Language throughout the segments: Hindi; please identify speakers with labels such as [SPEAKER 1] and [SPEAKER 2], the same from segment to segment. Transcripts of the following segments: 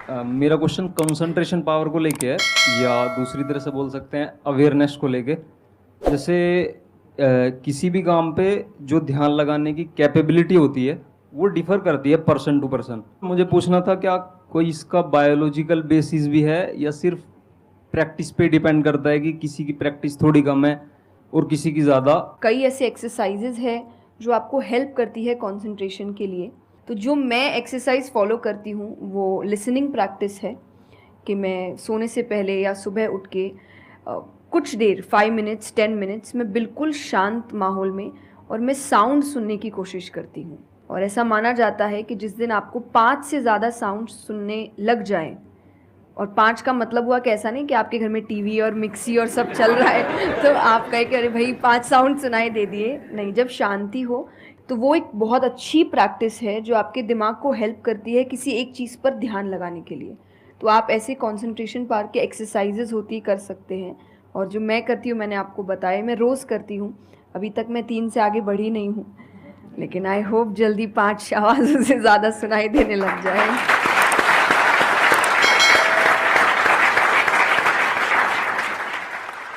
[SPEAKER 1] मेरा क्वेश्चन कंसंट्रेशन पावर को लेके है, या दूसरी तरह से बोल सकते हैं अवेयरनेस को लेके। जैसे किसी भी काम पे जो ध्यान लगाने की कैपेबिलिटी होती है वो डिफर करती है पर्सन टू पर्सन। मुझे पूछना था, क्या कोई इसका बायोलॉजिकल बेसिस भी है या सिर्फ प्रैक्टिस पे डिपेंड करता है कि किसी की प्रैक्टिस थोड़ी कम है और किसी की ज़्यादा?
[SPEAKER 2] कई ऐसे एक्सरसाइजेज है जो आपको हेल्प करती है कंसंट्रेशन के लिए। तो जो मैं एक्सरसाइज फॉलो करती हूँ वो लिसनिंग प्रैक्टिस है कि मैं सोने से पहले या सुबह उठ के कुछ देर 5 मिनट्स 10 मिनट्स मैं बिल्कुल शांत माहौल में और मैं साउंड सुनने की कोशिश करती हूँ। और ऐसा माना जाता है कि जिस दिन आपको 5 से ज़्यादा साउंड सुनने लग जाएं, और 5 का मतलब हुआ कि ऐसा नहीं कि आपके घर में टीवी और मिक्सी और सब चल रहा है तो आप कहे कि अरे भाई 5 साउंड सुनाई दे दिए, नहीं। जब शांति हो तो वो एक बहुत अच्छी प्रैक्टिस है जो आपके दिमाग को हेल्प करती है किसी एक चीज़ पर ध्यान लगाने के लिए। तो आप ऐसे कंसंट्रेशन पावर के एक्सरसाइजेज होती कर सकते हैं। और जो मैं करती हूँ मैंने आपको बताया, मैं रोज़ करती हूँ। अभी तक मैं 3 से आगे बढ़ी नहीं हूँ, लेकिन आई होप जल्दी 5 आवाज़ों से ज़्यादा सुनाई देने लग जाए।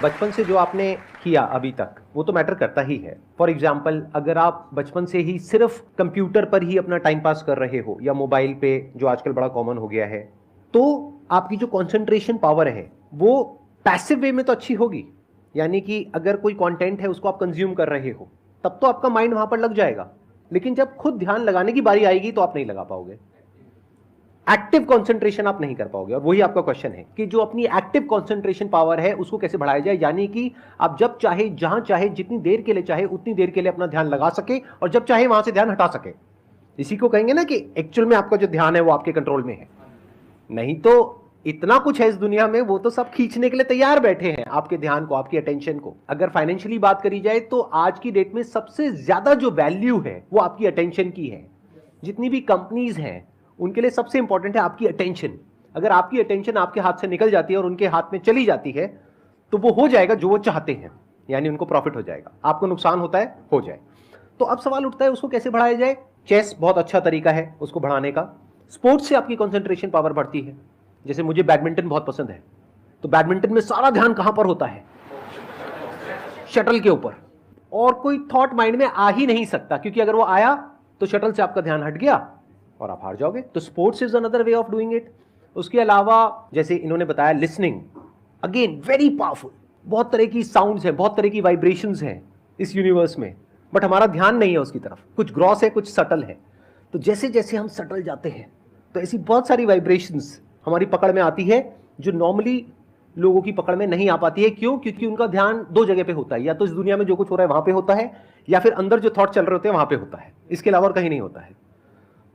[SPEAKER 3] बचपन से जो आपने किया अभी तक वो तो मैटर करता ही है। फॉर एग्जाम्पल, अगर आप बचपन से ही सिर्फ कंप्यूटर पर ही अपना टाइम पास कर रहे हो या मोबाइल पे, जो आजकल बड़ा कॉमन हो गया है, तो आपकी जो कंसंट्रेशन पावर है वो पैसिव वे में तो अच्छी होगी। यानी कि अगर कोई कंटेंट है उसको आप कंज्यूम कर रहे हो तब तो आपका माइंड वहां पर लग जाएगा, लेकिन जब खुद ध्यान लगाने की बारी आएगी तो आप नहीं लगा पाओगे। एक्टिव कंसंट्रेशन आप नहीं कर पाओगे। और वही आपका क्वेश्चन है कि जो अपनी एक्टिव कंसंट्रेशन पावर है उसको कैसे बढ़ाया जाए। यानी कि आप जब चाहे, जहां चाहे, जितनी देर के लिए चाहे उतनी देर के लिए अपना ध्यान लगा सके और जब चाहे वहां से ध्यान हटा सके। इसी को कहेंगे ना कि एक्चुअल में आपका जो ध्यान है वो आपके कंट्रोल में है। नहीं तो इतना कुछ है इस दुनिया में, वो तो सब खींचने के लिए तैयार बैठे हैं आपके ध्यान को, आपकी अटेंशन को। अगर फाइनेंशियली बात करी जाए तो आज की डेट में सबसे ज्यादा जो वैल्यू है वो आपकी अटेंशन की है। जितनी भी कंपनीज हैं उनके लिए सबसे इंपॉर्टेंट है आपकी अटेंशन। अगर आपकी अटेंशन आपके हाथ से निकल जाती है और उनके हाथ में चली जाती है तो वो हो जाएगा जो वो चाहते हैं, यानी उनको प्रॉफिट हो जाएगा, आपको नुकसान होता है हो जाए। तो अब सवाल उठता है उसको कैसे बढ़ाया जाए। चेस बहुत अच्छा तरीका है उसको बढ़ाने का। स्पोर्ट्स से आपकी कंसंट्रेशन पावर बढ़ती है। जैसे मुझे बैडमिंटन बहुत पसंद है, तो बैडमिंटन में सारा ध्यान कहां पर होता है? शटल के ऊपर। और कोई थॉट माइंड में आ ही नहीं सकता, क्योंकि अगर वो आया तो शटल से आपका ध्यान हट गया और आप हार जाओगे। तो sports is another way of doing it. उसके अलावा जैसे इन्होंने बताया लिसनिंग, अगेन वेरी पावरफुल। बहुत तरह की साउंड्स हैं, बहुत तरह की वाइब्रेशंस हैं इस यूनिवर्स में, बट हमारा ध्यान नहीं है उसकी तरफ। कुछ ग्रॉस है, कुछ सटल है। तो जैसे जैसे हम सटल जाते हैं तो ऐसी बहुत सारी वाइब्रेशंस हमारी पकड़ में आती है जो नॉर्मली लोगों की पकड़ में नहीं आ पाती है। क्यों? क्योंकि उनका ध्यान दो जगह पे होता है, या तो इस दुनिया में जो कुछ हो रहा है वहां पे होता है, या फिर अंदर जो थॉट चल रहे होते हैं वहां पे होता है। इसके अलावा और कहीं नहीं होता है।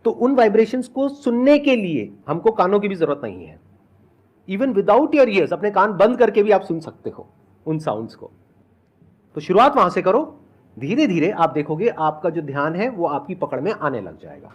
[SPEAKER 3] तो उन वाइब्रेशंस को सुनने के लिए हमको कानों की भी जरूरत नहीं है। इवन विदाउट योर ईयर्स, अपने कान बंद करके भी आप सुन सकते हो उन साउंड्स को। तो शुरुआत वहां से करो, धीरे धीरे आप देखोगे आपका जो ध्यान है वो आपकी पकड़ में आने लग जाएगा।